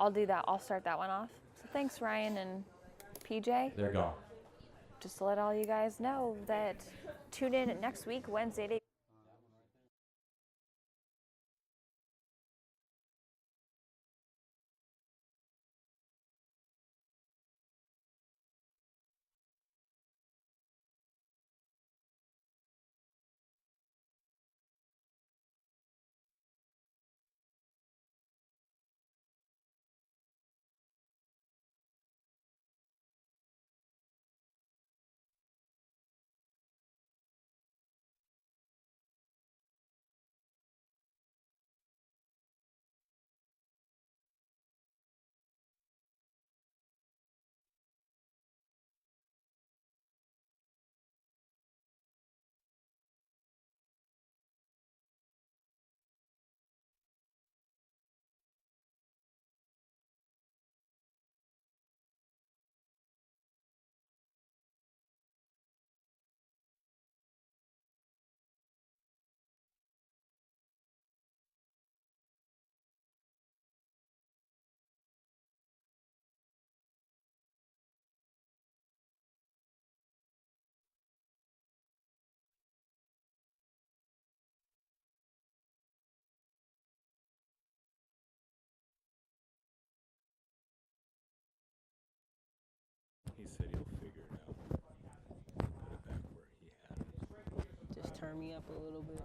I'll do that. I'll start that one off. So thanks, Ryan and PJ. They're gone. Just to let all you guys know that tune in next week, Wednesday. He said he'll figure it out. Put it back where he had it. Just turn me up a little bit.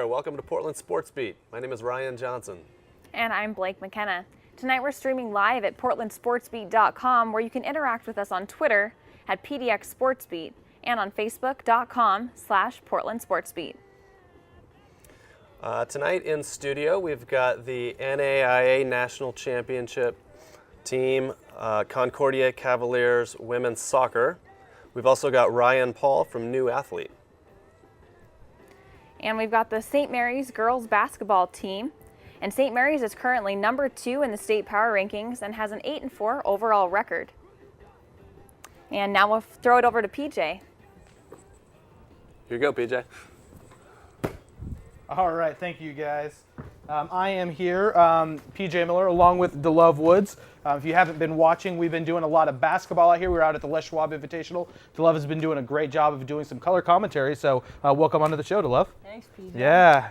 there. Welcome to Portland SportsBeat. My name is Ryan Johnson. And I'm Blake McKenna. Tonight we're streaming live at portlandsportsbeat.com, where you can interact with us on Twitter at PDX and on facebook.com/PortlandSportsBeat. Tonight in studio, we've got the NAIA National Championship team, Concordia Cavaliers women's soccer. We've also got Ryan Paul from New Athlete. And we've got the St. Mary's girls basketball team. And St. Mary's is currently number 2 in the state power rankings and has an 8-4 overall record. And now we'll throw it over to PJ. Here you go, PJ. All right, thank you guys. I am here, PJ Miller, along with DeLove Woods. If you haven't been watching, we've been doing a lot of basketball out here. We're out at the Les Schwab Invitational. DeLove has been doing a great job of doing some color commentary, so welcome onto the show, DeLove. Thanks, PJ. Yeah.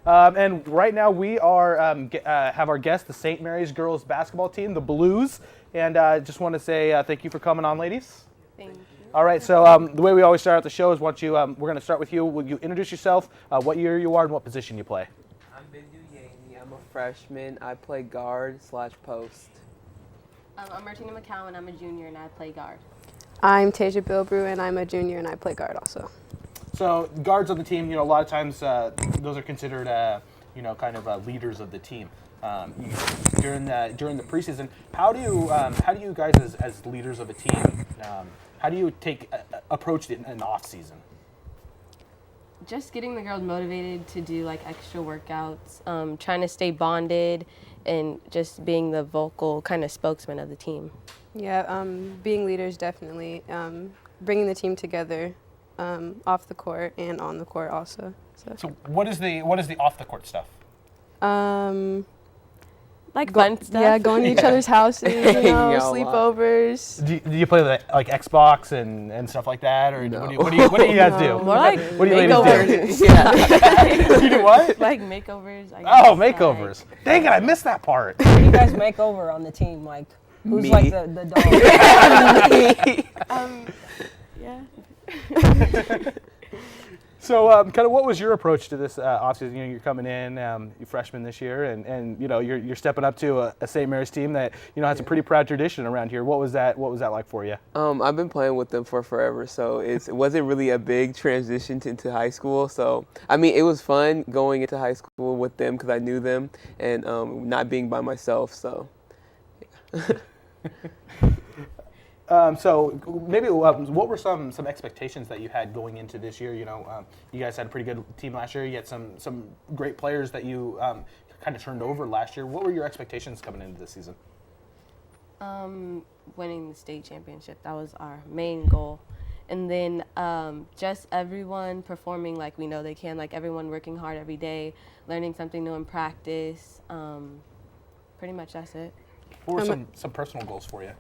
And right now we are have our guest, the St. Mary's girls basketball team, the Blues. And I just want to say thank you for coming on, ladies. Thank you. All right, so the way we always start out the show is we're going to start with you. Will you introduce yourself, what year you are, and what position you play? I'm Bindu Yaney. I'm a freshman. I play guard/post. I'm Martina McCowan. I'm a junior and I play guard. I'm Tasia Bilbrew, and I'm a junior, and I play guard also. So guards on the team, a lot of times those are considered, kind of leaders of the team. During the preseason, how do you guys as leaders of a team, how do you approach it in the off season? Just getting the girls motivated to do like extra workouts, trying to stay bonded, and just being the vocal kind of spokesman of the team. Yeah, being leaders definitely, bringing the team together off the court and on the court also. So what is the off the court stuff? Like fun stuff. Yeah, going to each other's houses, sleepovers. Do you play like Xbox and stuff like that, or No. what do you guys do? More like What do you ladies do? makeovers. You do what? Like makeovers. I Oh, guess, makeovers. Dang it, I missed that part. Who do you guys make over on the team? Like, who's Me. like the dog? Yeah. So, kind of, what was your approach to this offseason? You're coming in, you're freshman this year, and you're stepping up to a St. Mary's team that has a pretty proud tradition around here. What was that like for you? I've been playing with them for forever, so it wasn't really a big transition into high school. So, I mean, it was fun going into high school with them because I knew them and not being by myself. So, yeah. So maybe what were some expectations that you had going into this year? You guys had a pretty good team last year. You had some great players that you kind of turned over last year. What were your expectations coming into this season? Winning the state championship. That was our main goal. And then just everyone performing like we know they can, like everyone working hard every day, learning something new in practice. Pretty much that's it. What were some personal goals for you?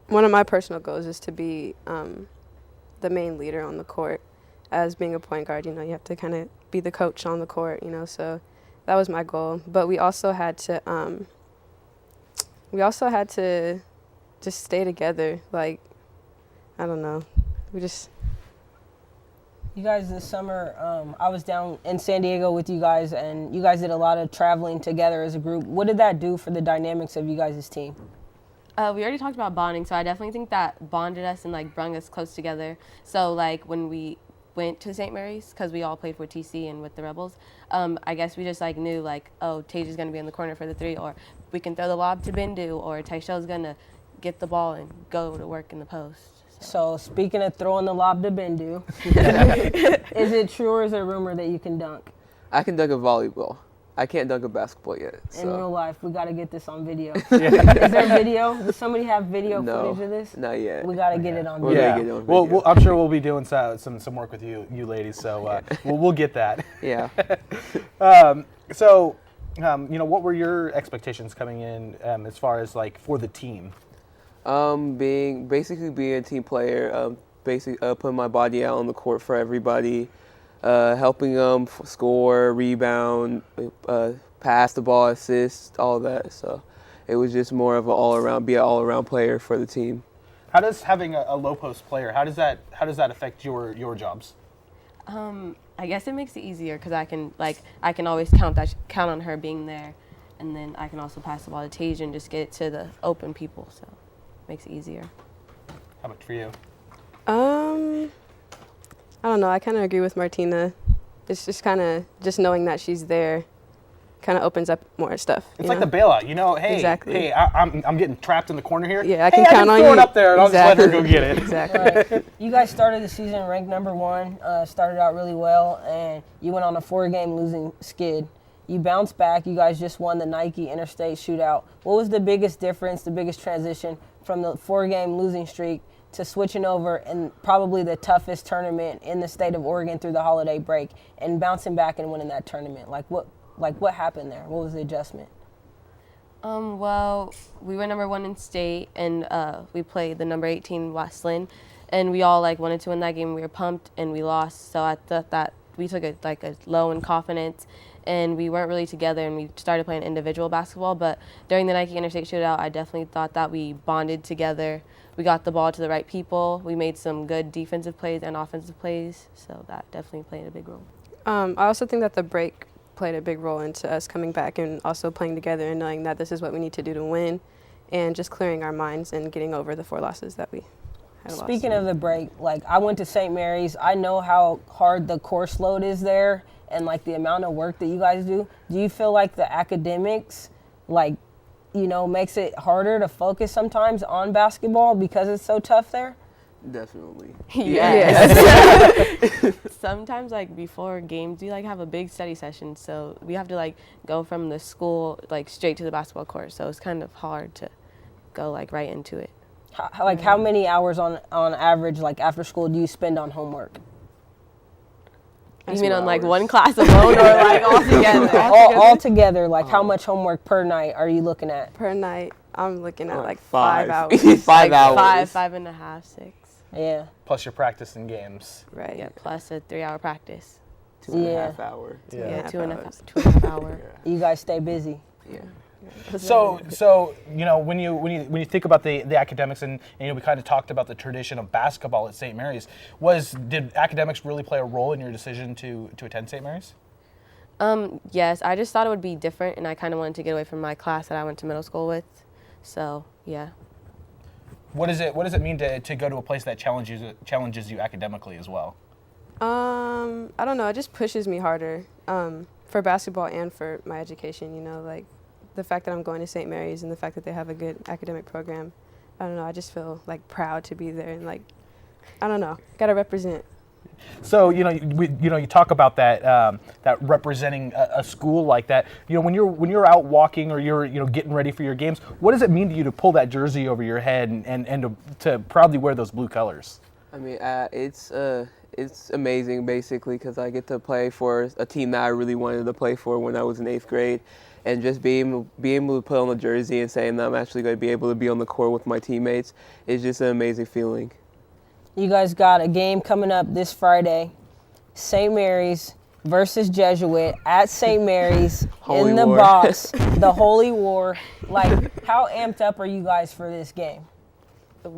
One of my personal goals is to be the main leader on the court. As being a point guard, you have to kind of be the coach on the court, so that was my goal. But we also had to just stay together. Like, I don't know, we just. You guys this summer, I was down in San Diego with you guys, and you guys did a lot of traveling together as a group. What did that do for the dynamics of you guys' team? We already talked about bonding, so I definitely think that bonded us and like brought us close together. So like when we went to St. Mary's, because we all played for TC and with the Rebels, I guess we just like knew like, oh, Taja's gonna be in the corner for the 3, or we can throw the lob to Bindu, or Taisha's gonna get the ball and go to work in the post. So speaking of throwing the lob to Bindu, is it true or is it a rumor that you can dunk? I can dunk a volleyball. I can't dunk a basketball yet. In real So. life, we got to get this on video. Is there video? Does somebody have video footage of this? Not yet. We got to get it on We're video. gonna get it on Well, video. I'm sure we'll be doing some work with you ladies. So we'll get that. Yeah. What were your expectations coming in as far as like for the team? Being a team player, putting my body out on the court for everybody, helping them score, rebound, pass the ball, assist, all that. So it was just more of an all-around player for the team. How does having a low post player, how does that affect your jobs? I I guess it makes it easier because I can always count on her being there, and then I can also pass the ball to Tage and just get it to the open people. So it makes it easier. How about for you? I don't know. I kind of agree with Martina. It's just kind of just knowing that she's there kind of opens up more stuff. It's like the bailout, hey, Exactly. hey, I'm getting trapped in the corner here. Yeah, I can count on throw you. it up there, and I'll just let her go get it. Exactly. Right. You guys started the season ranked number 1, started out really well, and you went on a 4-game losing skid. You bounced back. You guys just won the Nike Interstate Shootout. What was the biggest difference, the biggest transition from the 4-game losing streak to switching over in probably the toughest tournament in the state of Oregon through the holiday break and bouncing back and winning that tournament? What happened there? What was the adjustment? Well, we were number 1 in state, and we played the number 18 Westland, and we all wanted to win that game. We were pumped, and we lost. So I thought that we took a low in confidence, and we weren't really together, and we started playing individual basketball. But during the Nike Interstate Shootout, I definitely thought that we bonded together. We got the ball to the right people. We made some good defensive plays and offensive plays, so that definitely played a big role. I also think that the break played a big role into us coming back and also playing together and knowing that this is what we need to do to win and just clearing our minds and getting over the 4 losses that we had lost. Speaking of the break, I went to St. Mary's. I know how hard the course load is there and the amount of work that you guys do. Do you feel like the academics makes it harder to focus sometimes on basketball because it's so tough there? Definitely. Yes. Sometimes before games we have a big study session, so we have to go from the school straight to the basketball court, so it's kind of hard to go right into it. How many hours on average after school do you spend on homework? You mean on one class alone or all together? All together, how much homework per night are you looking at? Per night, I'm looking at 5 5 hours. 5 hours. 5.5, 6. Yeah. Plus your practice and games. Right. Yeah, plus a 3-hour practice. 2.5 hours. Yeah, 2.5 hour. You guys stay busy. Yeah. So when you think about the academics and we kind of talked about the tradition of basketball at St. Mary's, did academics really play a role in your decision to attend St. Mary's? Yes, I just thought it would be different, and I kind of wanted to get away from my class that I went to middle school with. So yeah. What does it mean to go to a place that challenges you academically as well? I don't know. It just pushes me harder for basketball and for my education. The fact that I'm going to St. Mary's and the fact that they have a good academic program. I don't know. I just feel proud to be there and I don't know. Gotta represent. So you talk about that representing a school like that. When you're out walking or you're getting ready for your games, what does it mean to you to pull that jersey over your head and to proudly wear those blue colors? I mean, it's amazing basically because I get to play for a team that I really wanted to play for when I was in 8th grade, and just being able to put on the jersey and saying that I'm actually going to be able to be on the court with my teammates is just an amazing feeling. You guys got a game coming up this Friday, St. Mary's versus Jesuit at St. Mary's in the box, the Holy War. How amped up are you guys for this game?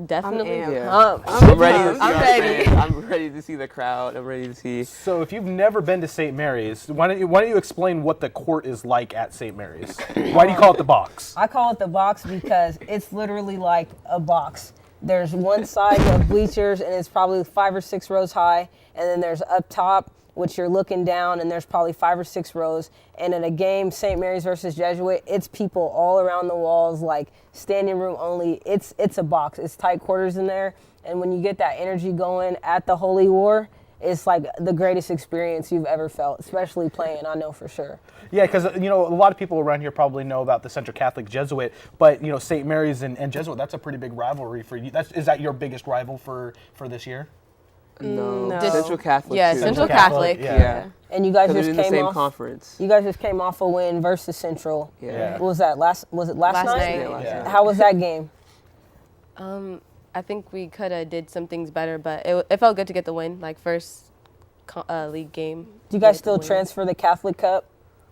Definitely. I'm ready to see I'm our ready. fans. I'm ready to see the crowd. I'm ready to see. So if you've never been to St. Mary's, why don't you explain what the court is like at St. Mary's? Why do you call it the box? I call it the box because it's literally like a box. There's one side of bleachers, and it's probably 5 or 6 rows high, and then there's up top, which you're looking down, and there's probably 5 or 6 rows. And in a game, St. Mary's versus Jesuit, it's people all around the walls, standing room only. It's a box. It's tight quarters in there, and when you get that energy going at the Holy War, it's the greatest experience you've ever felt, especially playing, I know for sure. Yeah, because a lot of people around here probably know about the Central Catholic Jesuit, but St. Mary's and Jesuit, that's a pretty big rivalry for you. Is that your biggest rival for this year? No. No. Central Catholic. Yeah, too. Central Catholic. Yeah. And you guys Because just they're in the came same off. conference. You guys just came off a win versus Central. Yeah. What was that? Was it last night? night. Yeah. How was that game? I think we could have did some things better, but it felt good to get the win, first league game. Do you guys Get the still win. transfer the Catholic Cup?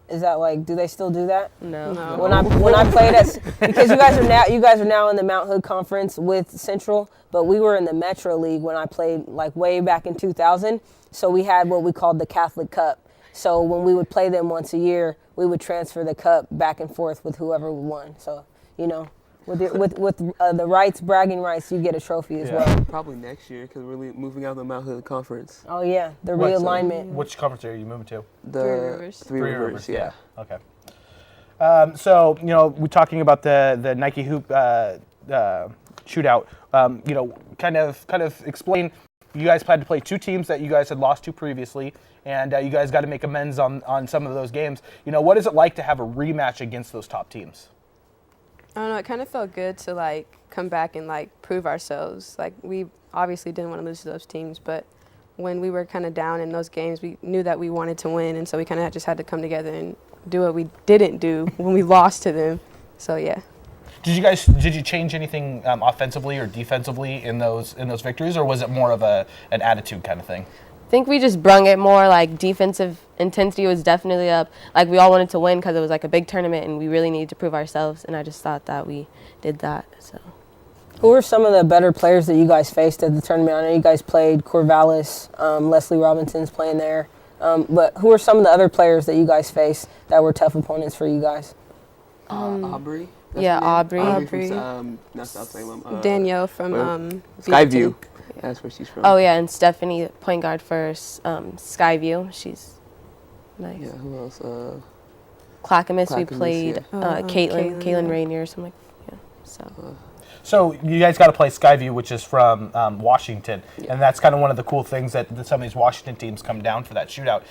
Is that like, do they still do that? No. When I played because you guys are now in the Mount Hood Conference with Central, but we were in the Metro League when I played like way back in 2000. So we had what we called the Catholic Cup. So when we would play them once a year, we would transfer the cup back and forth with whoever won. So with the rights, bragging rights, you get a trophy as well. Probably next year because we're moving out of the Mount Hood Conference. Oh yeah, the realignment. Which conference are you moving to? The Three Rivers. Three Rivers, yeah. Okay. So we're talking about the Nike hoop shootout. Kind of explain. You guys had to play two teams that you guys had lost to previously, and you guys got to make amends on some of those games. What is it like to have a rematch against those top teams? I don't know. It kind of felt good to like come back and like prove ourselves. Like we obviously didn't want to lose to those teams, but when we were kind of down in those games, we knew that we wanted to win, and so we kind of just had to come together and do what we didn't do when we lost to them. So yeah. Did you change anything offensively or defensively in those victories, or was it more of an attitude kind of thing? I think we just brung it more. Like defensive intensity was definitely up. Like we all wanted to win because it was like a big tournament and we really needed to prove ourselves, and I just thought that we did that. So Who are some of the better players that you guys faced at the tournament? I know you guys played Corvallis, Leslie Robinson's playing there, but who are some of the other players that you guys faced that were tough opponents for you guys? Aubrey? That's yeah, her name? Aubrey. Aubrey. From, not South Salem. Danielle from Skyview. That's where she's from. Oh yeah, and Stephanie, point guard for Skyview. She's nice. Yeah, who else? Clackamas, we Clackamas, played yeah. Caitlin Rainier or something. Yeah. So. So you guys got to play Skyview, which is from Washington, and that's kind of one of the cool things that some of these Washington teams come down for that shootout.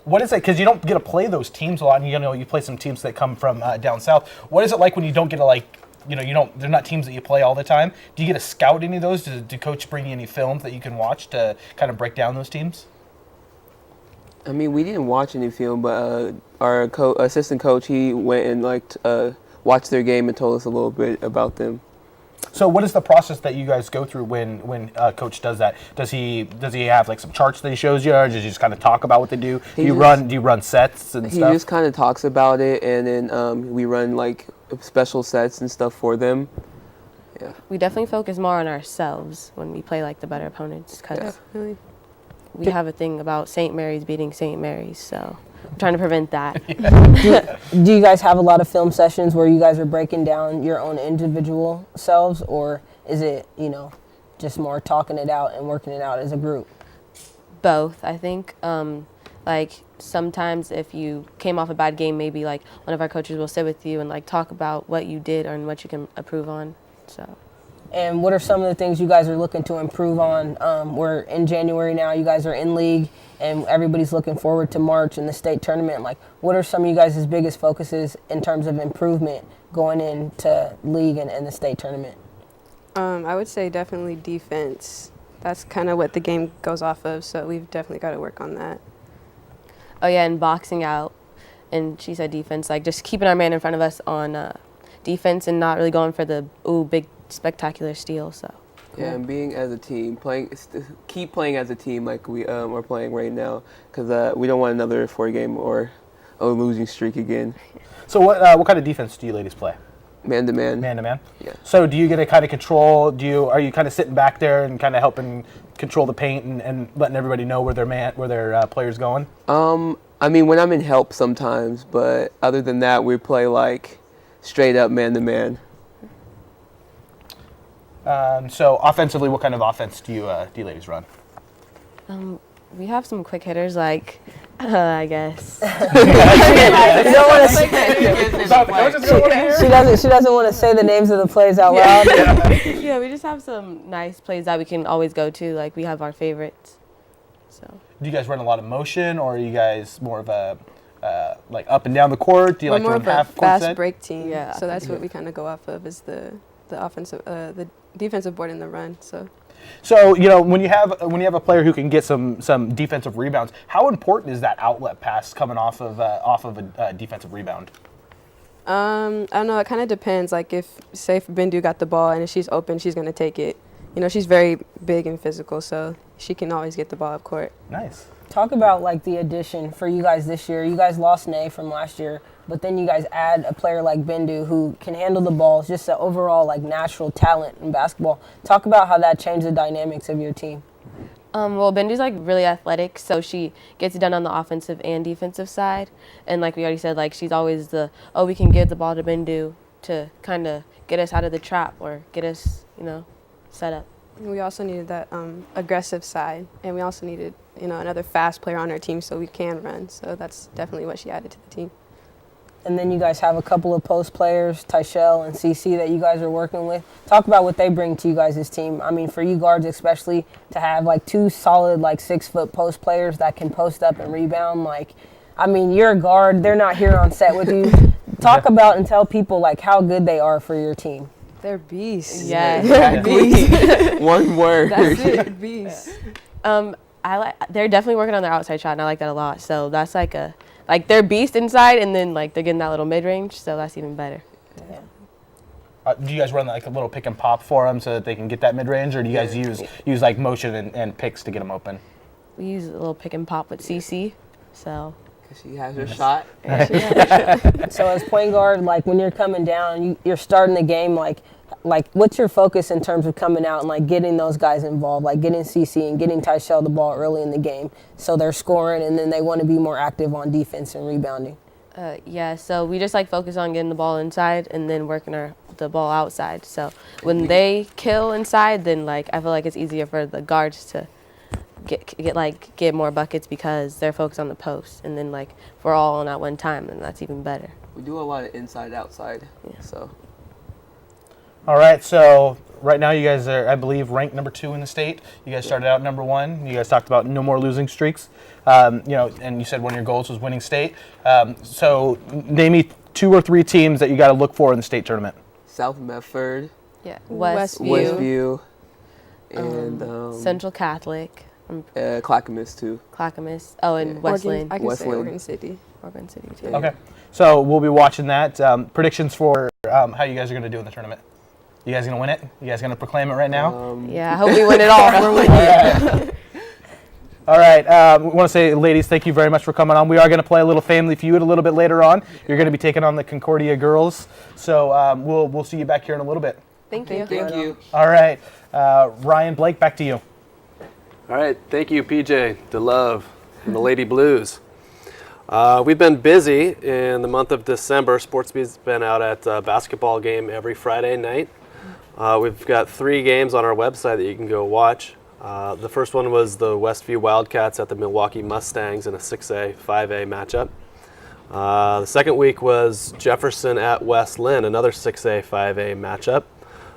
What is it? Because you don't get to play those teams a lot, and you play some teams that come from down south. What is it like when you don't get to they're not teams that you play all the time? Do you get to scout any of those? Do coach bring you any films that you can watch to kind of break down those teams? I mean, we didn't watch any film, but our assistant coach, he went and watched their game and told us a little bit about them. So what is the process that you guys go through when coach does that? Does he have like some charts that he shows you, or does he just kind of talk about what they do? Do you run sets and stuff? He just kind of talks about it, and then we run like special sets and stuff for them. Yeah. We definitely focus more on ourselves when we play like the better opponents because Definitely. we have a thing about St. Mary's beating St. Mary's, so I'm trying to prevent that. Do you guys have a lot of film sessions where you guys are breaking down your own individual selves, or is it, just more talking it out and working it out as a group? Both, I think. Like sometimes if you came off a bad game, maybe like one of our coaches will sit with you and like talk about what you did and what you can improve on. So. And what are some of the things you guys are looking to improve on? We're in January now. You guys are in league, and everybody's looking forward to March and the state tournament. Like, what are some of you guys' biggest focuses in terms of improvement going into league and the state tournament? I would say definitely defense. That's kind of what the game goes off of, so we've definitely got to work on that. Oh yeah, and boxing out, and she said defense, like just keeping our man in front of us on defense and not really going for the big spectacular steal. So. Yeah, and being as a team, keep playing as a team like we are playing right now, because we don't want another 4-game or a losing streak again. So what kind of defense do you ladies play? Man to man. Man to man. Yeah. So do you get to kind of control? Are you kind of sitting back there and kind of helping control the paint and letting everybody know where their player's going? I mean, when I'm in help sometimes, but other than that, we play like straight up man to man. So offensively, what kind of offense do you ladies run? We have some quick hitters, like I guess. You don't want to. She doesn't want to say the names of the plays out loud. Yeah, we just have some nice plays that we can always go to. Like we have our favorites. So. Do you guys run a lot of motion, or are you guys more of a like up and down the court? Do you like to run half court fast set? break team. Yeah. So that's what we kind of go off of is the offensive, the defensive board and the run. So when you have a player who can get some defensive rebounds, how important is that outlet pass coming off of a defensive rebound? I don't know. It kind of depends. Like if Bindu got the ball and if she's open, she's gonna take it. She's very big and physical, so she can always get the ball up court. Nice. Talk about like the addition for you guys this year. You guys lost Nay from last year, but then you guys add a player like Bindu who can handle the ball. It's just an overall like natural talent in basketball. Talk about how that changed the dynamics of your team. Well, Bendu's like really athletic, so she gets it done on the offensive and defensive side. And like we already said, like she's always we can give the ball to Bendu to kind of get us out of the trap or get us, set up. We also needed that aggressive side, and we also needed, another fast player on our team so we can run. So that's definitely what she added to the team. And then you guys have a couple of post players, Tyshell and CC, that you guys are working with. Talk about what they bring to you guys' team. I mean, for you guards especially, to have like two solid 6-foot post players that can post up and rebound. You're a guard. They're not here on set with you. Talk about and tell people how good they are for your team. They're beasts. Yeah. Beasts. One word. That's it, beasts. They're definitely working on their outside shot, and I like that a lot. So that's they're beast inside, and then they're getting that little mid range, so that's even better. Yeah. Do you guys run like a little pick and pop for them so that they can get that mid range, or do you guys use like motion and picks to get them open? We use a little pick and pop with CC, so. She has her shot. So as point guard, when you're coming down, you're starting the game, what's your focus in terms of coming out and getting those guys involved, getting CC and getting Tyshell the ball early in the game so they're scoring and then they want to be more active on defense and rebounding? So we just focus on getting the ball inside and then working the ball outside. So when they kill inside, then I feel like it's easier for the guards to get more buckets because they're focused on the post, and then if we're all on at one time, then that's even better. We do a lot of inside outside. Yeah. So. All right, so right now you guys are, I believe, ranked number 2 in the state. You guys started out number 1. You guys talked about no more losing streaks. And you said one of your goals was winning state. So name me 2 or 3 teams that you got to look for in the state tournament. South Medford. Yeah. Westview. And Central Catholic. Clackamas too. Clackamas. Oh, and Westland. I can say Westland. Oregon City. Oregon City too. Okay, so we'll be watching that. Predictions for how you guys are going to do in the tournament. You guys going to win it? You guys going to proclaim it right now? Yeah, I hope we win it all. We're winning. All right, we want to say, ladies, thank you very much for coming on. We are going to play a little Family Feud a little bit later on. You're going to be taking on the Concordia girls, so we'll see you back here in a little bit. Thank you. Thank you. All right, Ryan, Blake, back to you. All right, thank you, PJ, DeLove, and the Lady Blues. We've been busy in the month of December. SportsBeat's been out at a basketball game every Friday night. We've got 3 games on our website that you can go watch. The first one was the Westview Wildcats at the Milwaukee Mustangs in a 6A, 5A matchup. The second week was Jefferson at West Lynn, another 6A, 5A matchup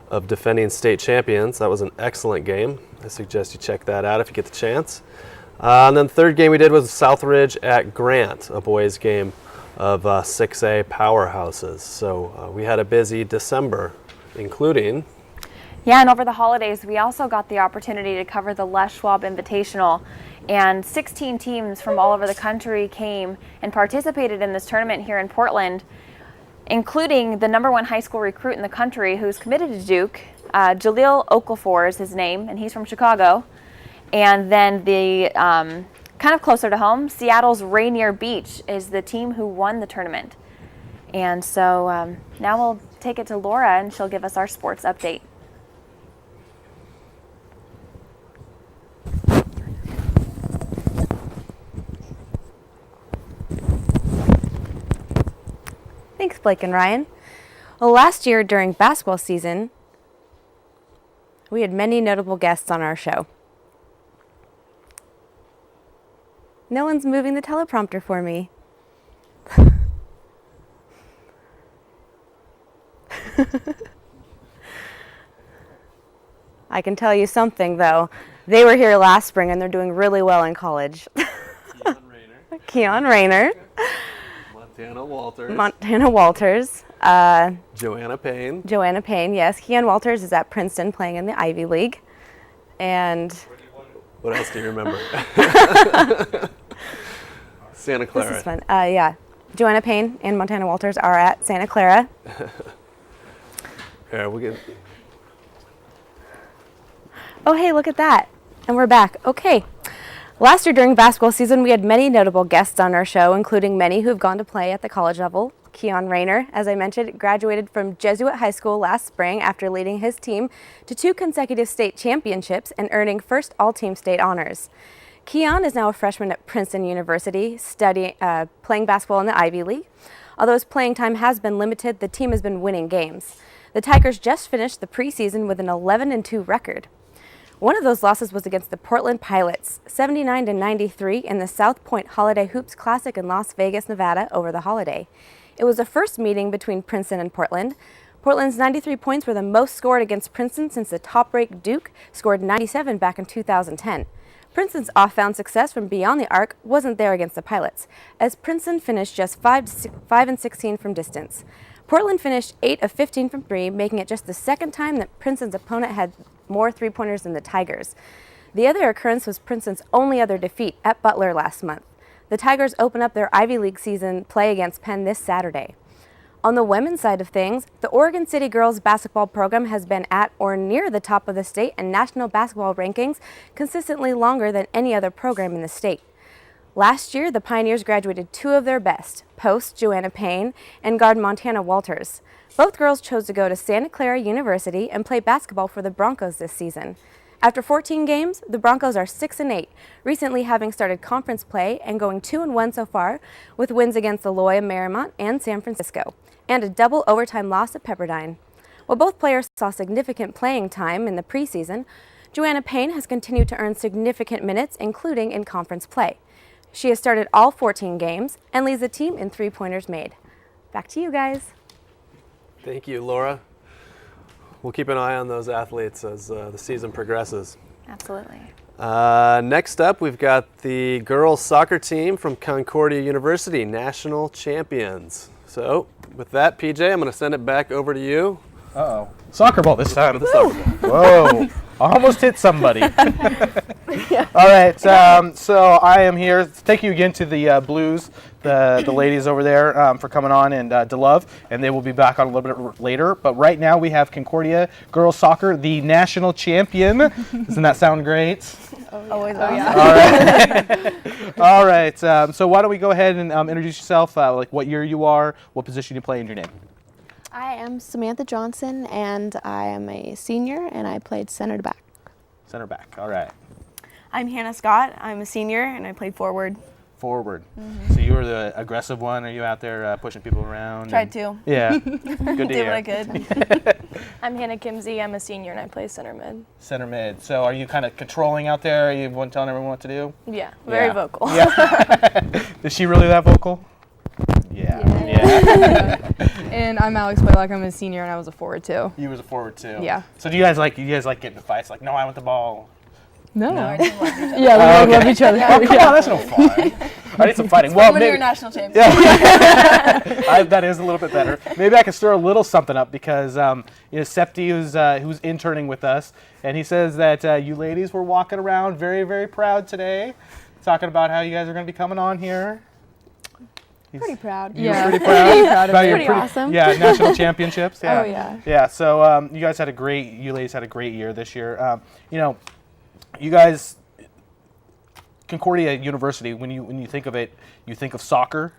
of defending state champions. That was an excellent game. I suggest you check that out if you get the chance. And then the third game we did was Southridge at Grant, a boys game of 6A powerhouses. So we had a busy December, including... Yeah, and over the holidays, we also got the opportunity to cover the Les Schwab Invitational, and 16 teams from all over the country came and participated in this tournament here in Portland, including the #1 high school recruit in the country who's committed to Duke. Jaleel Okafor is his name, and he's from Chicago. And then the kind of closer to home, Seattle's Rainier Beach is the team who won the tournament. And so now we'll take it to Laura, and she'll give us our sports update. Thanks, Blake and Ryan. Well, last year during basketball season, we had many notable guests on our show. No one's moving the teleprompter for me. I can tell you something, though. They were here last spring, and they're doing really well in college. Keon Rayner. Montana Walters. Joanna Payne. Joanna Payne, yes. Keon Walters is at Princeton playing in the Ivy League. And What else do you remember? Santa Clara. this is fun. Yeah. Joanna Payne and Montana Walters are at Santa Clara. Here, we get... Oh, hey, look at that. And we're back. Okay. Last year during basketball season, we had many notable guests on our show, including many who have gone to play at the college level. Keon Rayner, as I mentioned, graduated from Jesuit High School last spring after leading his team to 2 consecutive state championships and earning first all-team state honors. Keon is now a freshman at Princeton University, playing basketball in the Ivy League. Although his playing time has been limited, the team has been winning games. The Tigers just finished the preseason with an 11-2 record. One of those losses was against the Portland Pilots, 79-93 in the South Point Holiday Hoops Classic in Las Vegas, Nevada over the holiday. It was the first meeting between Princeton and Portland. Portland's 93 points were the most scored against Princeton since the top-ranked Duke scored 97 back in 2010. Princeton's off-bound success from beyond the arc wasn't there against the Pilots, as Princeton finished just 5-16 from distance. Portland finished 8 of 15 from 3, making it just the second time that Princeton's opponent had more three-pointers than the Tigers. The other occurrence was Princeton's only other defeat at Butler last month. The Tigers open up their Ivy League season play against Penn this Saturday. On the women's side of things, the Oregon City girls basketball program has been at or near the top of the state and national basketball rankings consistently longer than any other program in the state. Last year, the Pioneers graduated 2 of their best, post Joanna Payne and guard Montana Walters. Both girls chose to go to Santa Clara University and play basketball for the Broncos this season. After 14 games, the Broncos are 6-8, recently having started conference play and going 2-1 so far, with wins against Loyola Marymount and San Francisco, and a double overtime loss at Pepperdine. While both players saw significant playing time in the preseason, Joanna Payne has continued to earn significant minutes, including in conference play. She has started all 14 games and leads the team in three-pointers made. Back to you guys. Thank you, Laura. We'll keep an eye on those athletes as the season progresses. Absolutely. Next up, we've got the girls soccer team from Concordia University, national champions. So with that, PJ, I'm going to send it back over to you. Uh-oh. Soccer ball this time. The soccer ball. Whoa. I almost hit somebody. All right, so I am here. Thank you again to the Blues, the ladies over there for coming on, and DeLove, and they will be back on a little bit later. But right now we have Concordia girls soccer, the national champion. Doesn't that sound great? Always, yeah. All right. So why don't we go ahead and introduce yourself, like what year you are, what position you play, and your name. I am Samantha Johnson, and I am a senior, and I played center to back. Center back. All right. I'm Hannah Scott. I'm a senior, and I played forward. Forward. Mm-hmm. So you were the aggressive one. Are you out there pushing people around? Tried to. Yeah. Good to Did hear. what I could. I'm Hannah Kimsey. I'm a senior, and I play center mid. Center mid. So are you kind of controlling out there? Are you telling everyone what to do? Yeah. Very vocal. Yeah. Is she really that vocal? Yeah. And I'm Alex Blaylock. I'm a senior, and I was a forward too. You was a forward too. Yeah. So do you guys like getting into fights? Like, no, I want the ball. No. Our team loves each other. Yeah, we love each other. Oh, come on, that's no fun. I need some fighting. Well, when you're national champion. Yeah. That is a little bit better. Maybe I can stir a little something up because Septi, who's interning with us, and he says that you ladies were walking around very, very proud today, talking about how you guys are going to be coming on here. Pretty proud. You're pretty proud. Pretty awesome. Yeah, national championships. Yeah. Oh, yeah. Yeah, so you ladies had a great year this year. You guys, Concordia University, when you think of it, you think of soccer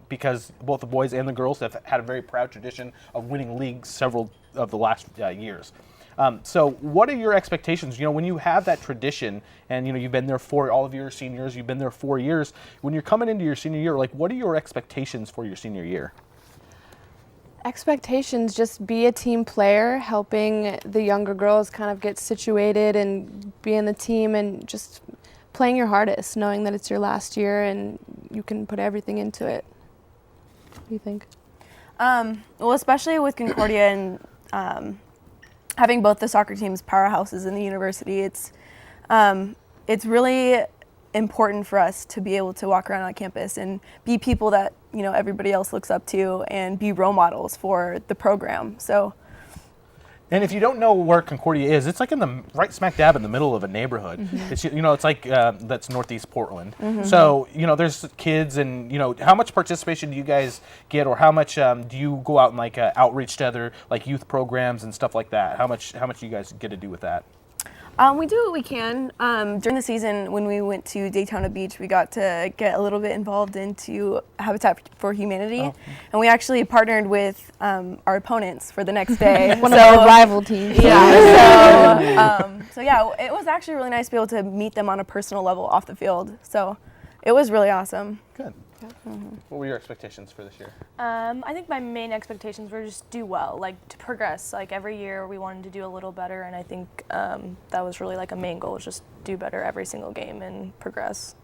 because both the boys and the girls have had a very proud tradition of winning leagues several of the last years. So what are your expectations? When you have that tradition and, you've been there for all of your seniors, you've been there 4 years, when you're coming into your senior year, like what are your expectations for your senior year? Expectations, just be a team player, helping the younger girls kind of get situated and be in the team and just playing your hardest, knowing that it's your last year and you can put everything into it. What do you think? Well, especially with Concordia and having both the soccer teams powerhouses in the university, it's really important for us to be able to walk around on campus and be people that everybody else looks up to and be role models for the program. So. And if you don't know where Concordia is, it's like in the right smack dab in the middle of a neighborhood. Mm-hmm. It's it's like that's Northeast Portland. Mm-hmm. So there's kids and how much participation do you guys get, or how much do you go out and outreach to other youth programs and stuff like that? How much do you guys get to do with that? We do what we can. During the season, when we went to Daytona Beach, we got to get a little bit involved into Habitat for Humanity, and we actually partnered with our opponents for the next day. One of our rival teams. So yeah, it was actually really nice to be able to meet them on a personal level off the field. So it was really awesome. Good. What were your expectations for this year? I think my main expectations were just do well, like to progress. Like every year we wanted to do a little better, and I think that was really like a main goal, was just do better every single game and progress.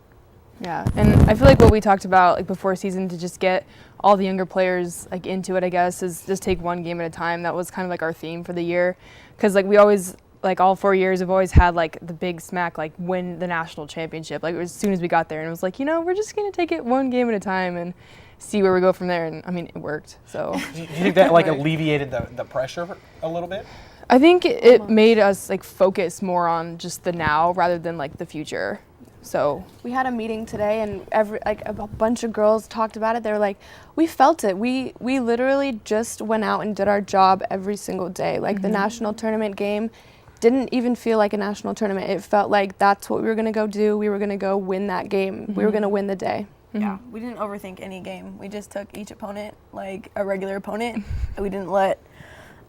Yeah, and I feel like what we talked about like before season to just get all the younger players like into it, I guess, is just take one game at a time. That was kind of like our theme for the year, because like we always, like all 4 years, have always had like the big smack, like win the national championship. Like as soon as we got there, and it was like, we're just gonna take it one game at a time and see where we go from there. And I mean, it worked. So Do you think that like alleviated the pressure a little bit? I think it made us like focus more on just the now rather than like the future. So we had a meeting today, and a bunch of girls talked about it. They were like, we felt it. We literally just went out and did our job every single day. Like the national tournament game didn't even feel like a national tournament. It felt like that's what we were going to go do. We were going to go win that game. We were going to win the day. Yeah, we didn't overthink any game. We just took each opponent like a regular opponent. We didn't let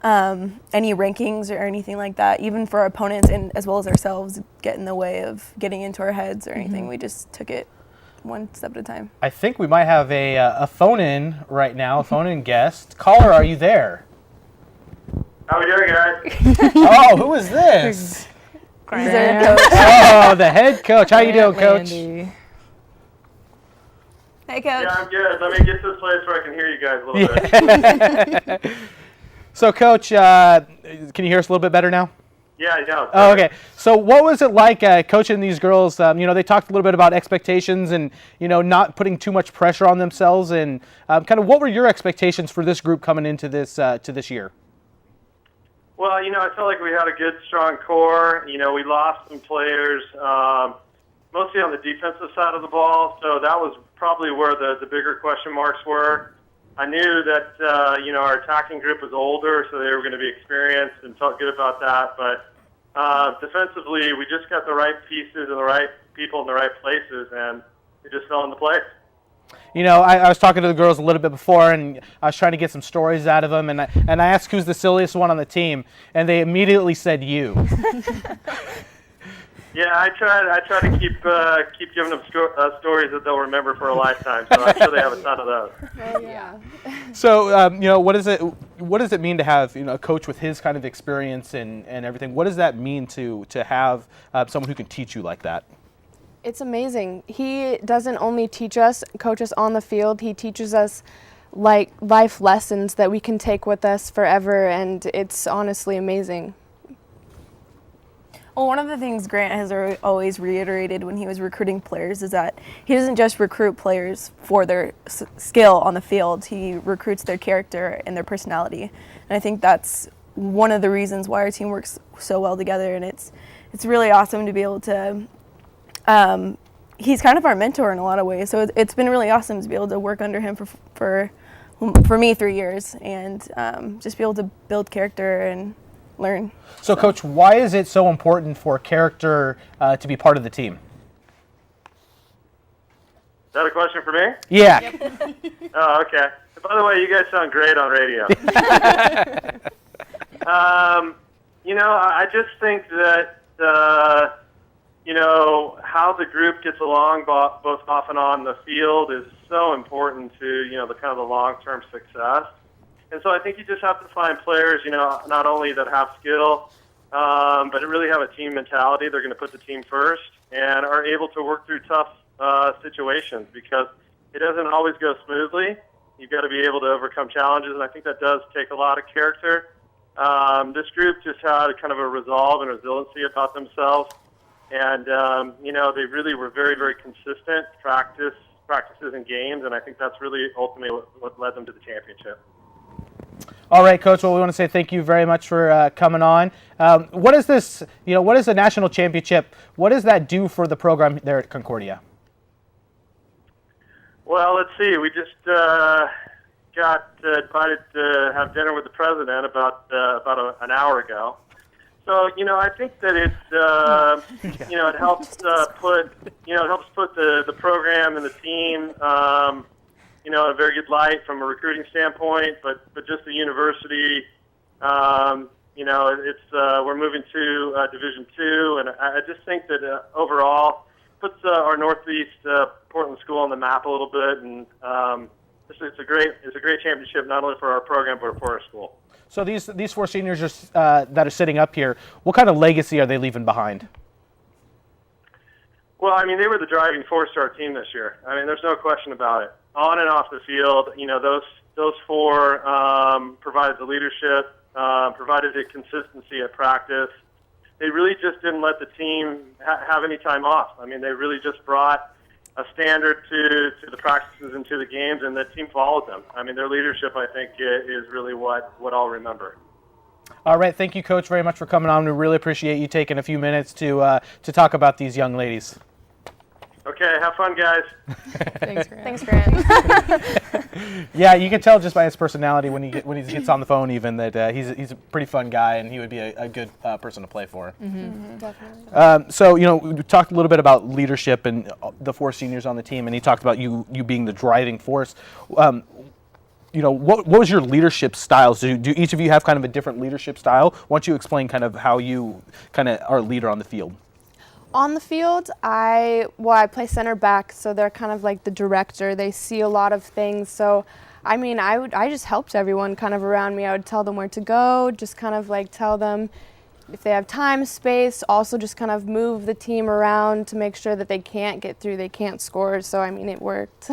any rankings or anything like that, even for our opponents and as well as ourselves, get in the way of getting into our heads or anything. We just took it one step at a time. I think we might have a phone-in right now, a phone-in guest. Caller, are you there? How we doing, guys? Oh, who is this? He's our coach. Oh, the head coach. How you doing, Coach? Hey, Coach. Yeah, I'm good. Let me get to this place where I can hear you guys a little bit. So, Coach, can you hear us a little bit better now? Yeah, I know. Oh, okay. So what was it like coaching these girls? They talked a little bit about expectations and, not putting too much pressure on themselves. And kind of what were your expectations for this group coming into this year? Well, I felt like we had a good, strong core. We lost some players, mostly on the defensive side of the ball. So that was probably where the bigger question marks were. I knew that, our attacking group was older, so they were going to be experienced and felt good about that. But defensively, we just got the right pieces and the right people in the right places, and it just fell into place. I was talking to the girls a little bit before, and I was trying to get some stories out of them, and I asked who's the silliest one on the team, and they immediately said you. Yeah, I try to keep giving them stories that they'll remember for a lifetime. So I'm sure they have a ton of those. Oh, yeah. So, what does it mean to have a coach with his kind of experience and everything? What does that mean to have someone who can teach you like that? It's amazing. He doesn't only coach us on the field. He teaches us like life lessons that we can take with us forever, and it's honestly amazing. Well, one of the things Grant has always reiterated when he was recruiting players is that he doesn't just recruit players for their skill on the field. He recruits their character and their personality. And I think that's one of the reasons why our team works so well together. And it's really awesome to be able to he's kind of our mentor in a lot of ways. So it's been really awesome to be able to work under him for me 3 years and just be able to build character and learn. So, Coach, why is it so important for character to be part of the team? Is that a question for me? Yeah. Oh, okay. By the way, you guys sound great on radio. I just think that, how the group gets along both off and on the field is so important to, the kind of the long-term success. And so I think you just have to find players, not only that have skill, but really have a team mentality. They're going to put the team first and are able to work through tough situations because it doesn't always go smoothly. You've got to be able to overcome challenges, and I think that does take a lot of character. This group just had kind of a resolve and resiliency about themselves, and, they really were very, very consistent practices and games, and I think that's really ultimately what led them to the championship. All right, Coach. Well, we want to say thank you very much for coming on. What is this? What is the national championship? What does that do for the program there at Concordia? Well, let's see. We just got invited to have dinner with the president about an hour ago. So, I think that it's, it helps put the program and the team, in a very good light from a recruiting standpoint, but just the university, it's we're moving to Division II, and I just think that overall puts our Northeast Portland school on the map a little bit, and it's a great championship not only for our program but for our school. So these four seniors that are sitting up here, what kind of legacy are they leaving behind? Well, I mean, they were the driving force to our team this year. I mean, there's no question about it. On and off the field, those four provided the leadership, provided the consistency at practice. They really just didn't let the team have any time off. I mean, they really just brought a standard to the practices and to the games, and the team followed them. I mean, their leadership, I think, is really what I'll remember. All right, thank you, Coach, very much for coming on. We really appreciate you taking a few minutes to talk about these young ladies. Okay, have fun, guys. Thanks, Grant. Thanks, Grant. Yeah, you can tell just by his personality when he gets on the phone even that he's a pretty fun guy, and he would be a good person to play for. Definitely. So, we talked a little bit about leadership and the four seniors on the team, and he talked about you being the driving force. What was your leadership styles? Do each of you have kind of a different leadership style? Why don't you explain kind of how you kind of are a leader on the field? On the field, I play center back, so they're kind of like the director. They see a lot of things. So, I just helped everyone kind of around me. I would tell them where to go, just kind of like tell them if they have time, space, also just kind of move the team around to make sure that they can't get through, they can't score. So, it worked.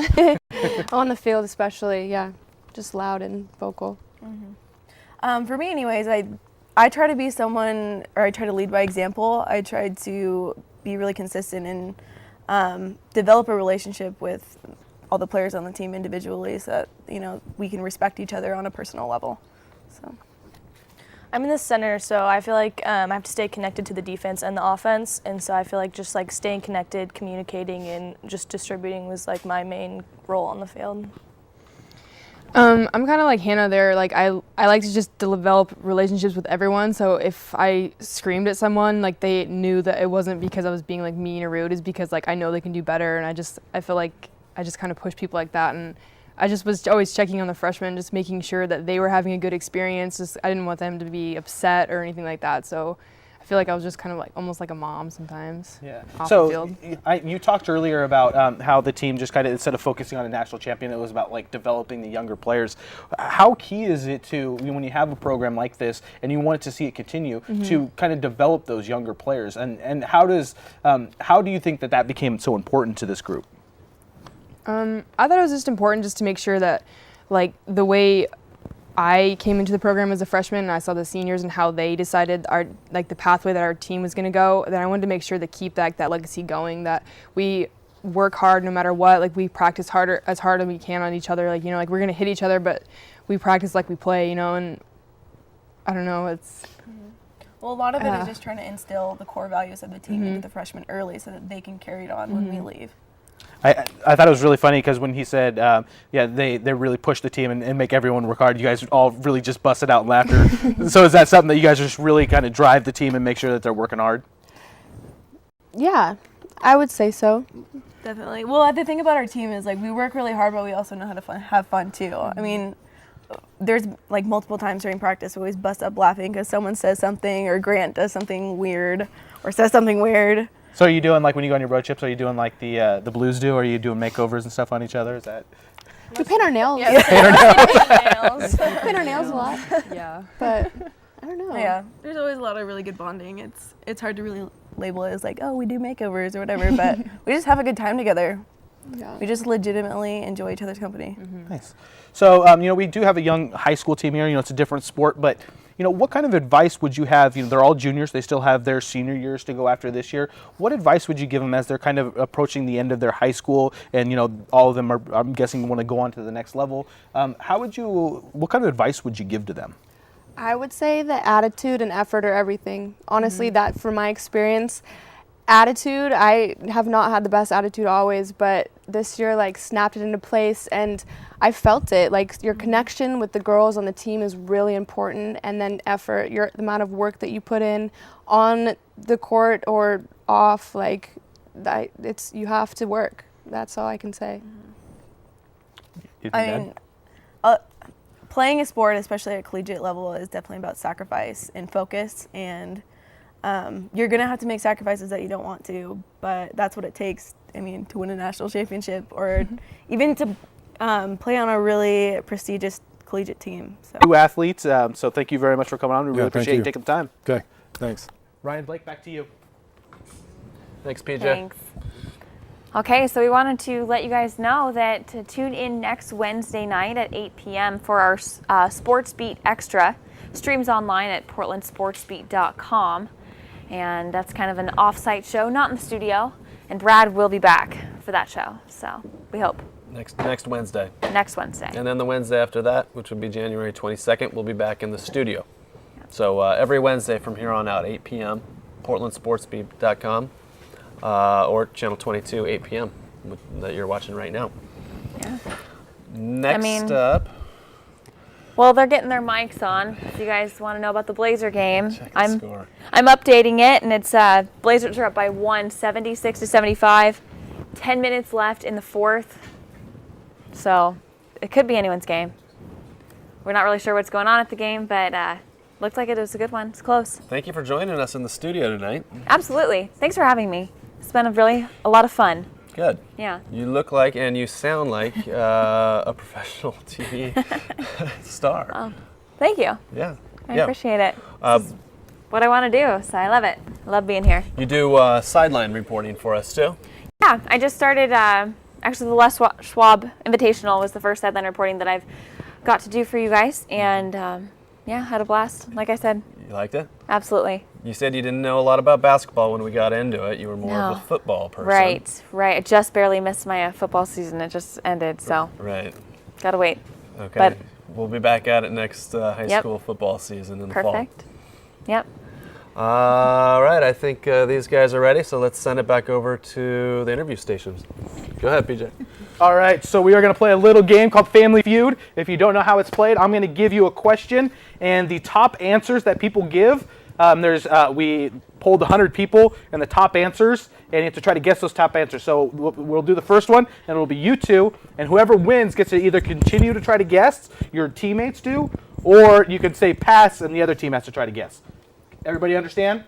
On the field especially, yeah, just loud and vocal. For me anyways, I try to be someone, or I try to lead by example. I try to be really consistent and develop a relationship with all the players on the team individually so that, we can respect each other on a personal level. So I'm in the center, so I feel like I have to stay connected to the defense and the offense, and so I feel like just like staying connected, communicating, and just distributing was like my main role on the field. I'm kind of like Hannah there. Like I like to just develop relationships with everyone. So if I screamed at someone, like they knew that it wasn't because I was being like mean or rude. It's because like I know they can do better, and I feel like I just kind of push people like that. And I just was always checking on the freshmen, just making sure that they were having a good experience. Just I didn't want them to be upset or anything like that. So I feel like I was just kind of like almost like a mom sometimes. Yeah. Off So the field. you talked earlier about how the team just kind of, instead of focusing on a national champion, it was about like developing the younger players. How key is it to, when you have a program like this and you want to see it continue, to kind of develop those younger players? And how do you think that became so important to this group? I thought it was just important just to make sure that like the way I came into the program as a freshman and I saw the seniors and how they decided the pathway that our team was going to go, then I wanted to make sure to keep that legacy going, that we work hard no matter what, like we practice as hard as we can on each other, like we're going to hit each other, but we practice like we play, and I don't know, it's... Well, a lot of it is just trying to instill the core values of the team into the freshmen early so that they can carry it on when we leave. I thought it was really funny because when he said, they really push the team and make everyone work hard, you guys all really just busted out in laughter. So is that something that you guys just really kind of drive the team and make sure that they're working hard? Yeah, I would say so. Definitely. Well, the thing about our team is like we work really hard, but we also know how to have fun too. I mean, there's like multiple times during practice we always bust up laughing because someone says something or Grant does something weird or says something weird. So are you doing like when you go on your road trips? Are you doing like the Blues do? Or are you doing makeovers and stuff on each other? Is that? We paint our nails. Yeah, We paint our nails a lot. Yeah. But I don't know. Yeah, there's always a lot of really good bonding. It's hard to really label it as like, oh, we do makeovers or whatever, but we just have a good time together. Yeah. We just legitimately enjoy each other's company. Nice. So we do have a young high school team here. It's a different sport, but what kind of advice would you have? They're all juniors. They still have their senior years to go after this year. What advice would you give them as they're kind of approaching the end of their high school and, all of them are, I'm guessing, want to go on to the next level? What kind of advice would you give to them? I would say the attitude and effort are everything. Honestly, that from my experience, attitude. I have not had the best attitude always, but this year like snapped it into place, and I felt it. Like your connection with the girls on the team is really important, and then effort, the amount of work that you put in on the court or off, like that, you have to work. That's all I can say. I mean, playing a sport, especially at collegiate level, is definitely about sacrifice and focus, and you're going to have to make sacrifices that you don't want to, but that's what it takes, I mean, to win a national championship or even to play on a really prestigious collegiate team. So. Two athletes, so thank you very much for coming on. We really appreciate you taking the time. Okay, thanks. Ryan, Blake, back to you. Thanks, PJ. Thanks. Okay, so we wanted to let you guys know that to tune in next Wednesday night at 8 p.m. for our SportsBeat Extra. Streams online at portlandsportsbeat.com. And that's kind of an off-site show, not in the studio. And Brad will be back for that show, so we hope. Next Wednesday. Next Wednesday. And then the Wednesday after that, which would be January 22nd, we'll be back in the studio. So every Wednesday from here on out, 8 p.m., portlandsportsbeat.com. Or Channel 22, 8 p.m. that you're watching right now. Yeah. Next up. Well, they're getting their mics on. If you guys want to know about the Blazer game, I'm updating it, and it's Blazers are up by 1, 76-75. 10 minutes left in the fourth, so it could be anyone's game. We're not really sure what's going on at the game, but looks like it was a good one. It's close. Thank you for joining us in the studio tonight. Absolutely. Thanks for having me. It's been a lot of fun. Good. Yeah. You look like and you sound like a professional TV star. Oh, thank you. Yeah. I appreciate it. This is what I want to do, so I love it. I love being here. You do sideline reporting for us too? Yeah, I just started, actually the Les Schwab Invitational was the first sideline reporting that I've got to do for you guys, and yeah, had a blast, like I said. You liked it? Absolutely. You said you didn't know a lot about basketball when we got into it. You were more of a football person. Right. I just barely missed my football season. It just ended, so. Right. Gotta wait. Okay. But we'll be back at it next high school football season in the fall. Perfect. Yep. All right. I think these guys are ready, so let's send it back over to the interview stations. Go ahead, PJ. All right, so we are going to play a little game called Family Feud. If you don't know how it's played, I'm going to give you a question, and the top answers that people give, we polled 100 people, and the top answers, and you have to try to guess those top answers. So we'll do the first one, and it'll be you two, and whoever wins gets to either continue to try to guess, your teammates do, or you can say pass, and the other team has to try to guess. Everybody understand?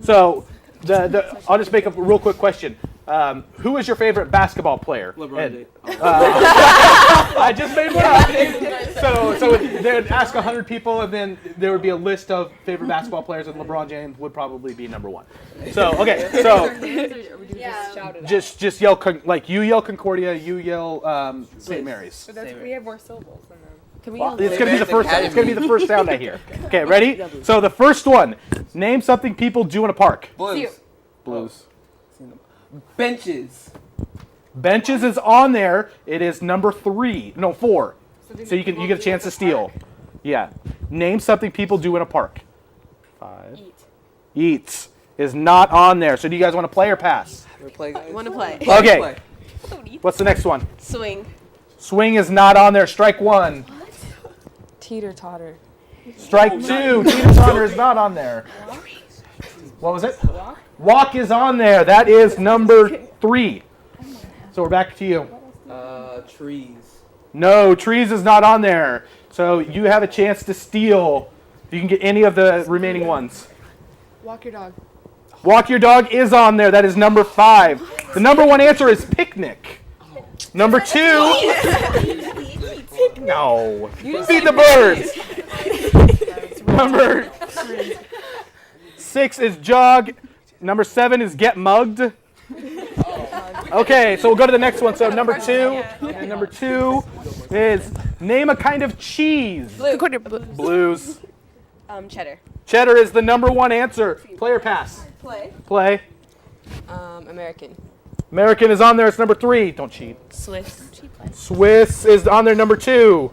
So I'll just make a real quick question. Who is your favorite basketball player? LeBron James. I just made one up. So they would ask 100 people, and then there would be a list of favorite basketball players, and LeBron James would probably be number one. So okay, so just yell like you yell Concordia, you yell St. Mary's. But we have more syllables than them. It's gonna be the first. It's gonna be the first sound I hear. Okay, ready? So the first one. Name something people do in a park. Blues. Benches. Benches is on there. It is number 4. So you get a chance to steal. Yeah. Name something people do in a park. 5. Eats is not on there. So do you guys want to play or pass? Want to play. Okay. What's the next one? Swing. Swing is not on there. Strike 1. Teeter-totter. Strike 2. Teeter-totter is not on there. What was it? Walk is on there. That is number 3. So we're back to you. Trees. No, trees is not on there. So you have a chance to steal. You can get any of the remaining ones. Walk your dog. Walk your dog is on there. That is number 5. The number 1 answer is picnic. Number 2. No. Feed the birds. Number 6 is jog. Number 7 is get mugged. Okay, so we'll go to the next one. So number 2, and number 2 is name a kind of cheese. Blues. Cheddar. Cheddar is the number 1 answer. Play or pass? Play. American. American is on there. It's number 3. Don't cheat. Swiss. Swiss is on there. Number 2.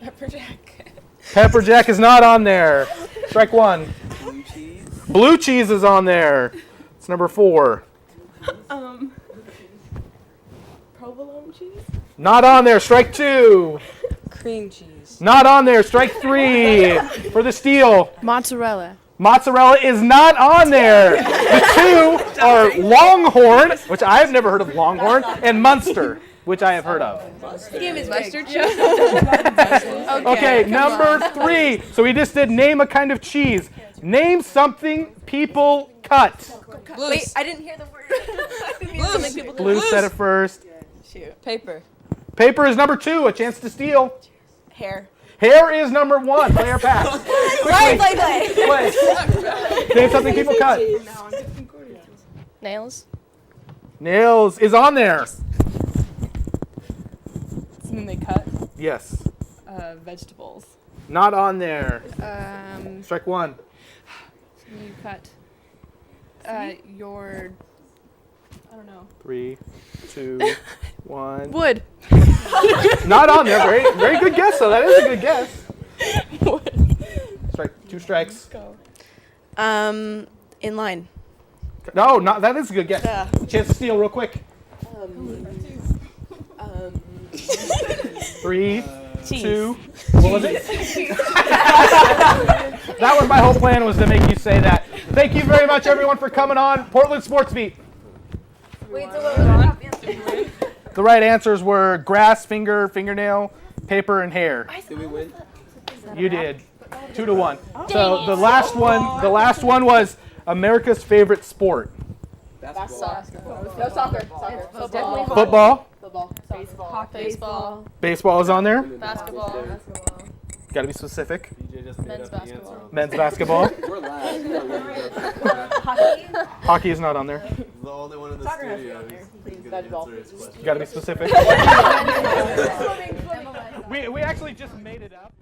Pepper jack. Pepper jack is not on there. Strike 1. Blue cheese is on there. It's number 4. Provolone cheese? Not on there. Strike 2. Cream cheese. Not on there. Strike 3 for the steal. Mozzarella. Mozzarella is not on there. The 2 are Longhorn, which I have never heard of Longhorn, and Munster, which I have heard of. Skim is mustard Okay, number 3. So we just did name a kind of cheese. Name something people cut. Wait, I didn't hear the word. Blue said it first. Shoot. Paper. Paper is number 2, a chance to steal. Hair. Hair is number 1, player pass. Play. Name something people cut. Nails. Nails is on there. Something they cut. Yes. Vegetables. Not on there. Strike 1. You cut. Your. I don't know. 3, 2, 1. Wood. Not on there. Very good guess, though. That is a good guess. Strike 2 strikes. In line. No, not that is a good guess. Chance to steal real quick. 3, 2. What was it? That was my whole plan, was to make you say that. Thank you very much, everyone, for coming on Portland SportsBeat. Wait, so what was the top answer? The right answers were grass, fingernail, paper, and hair. Did we win? You did. 2-1. So the last one was America's favorite sport. Basketball. No, soccer. Football. Football. Baseball. Hockey. Baseball. Baseball is on there. Basketball. Got to be specific. Men's basketball. Men's basketball. We're last. Hockey is not on there. The only one in the studio. Got to be specific. We actually just made it up.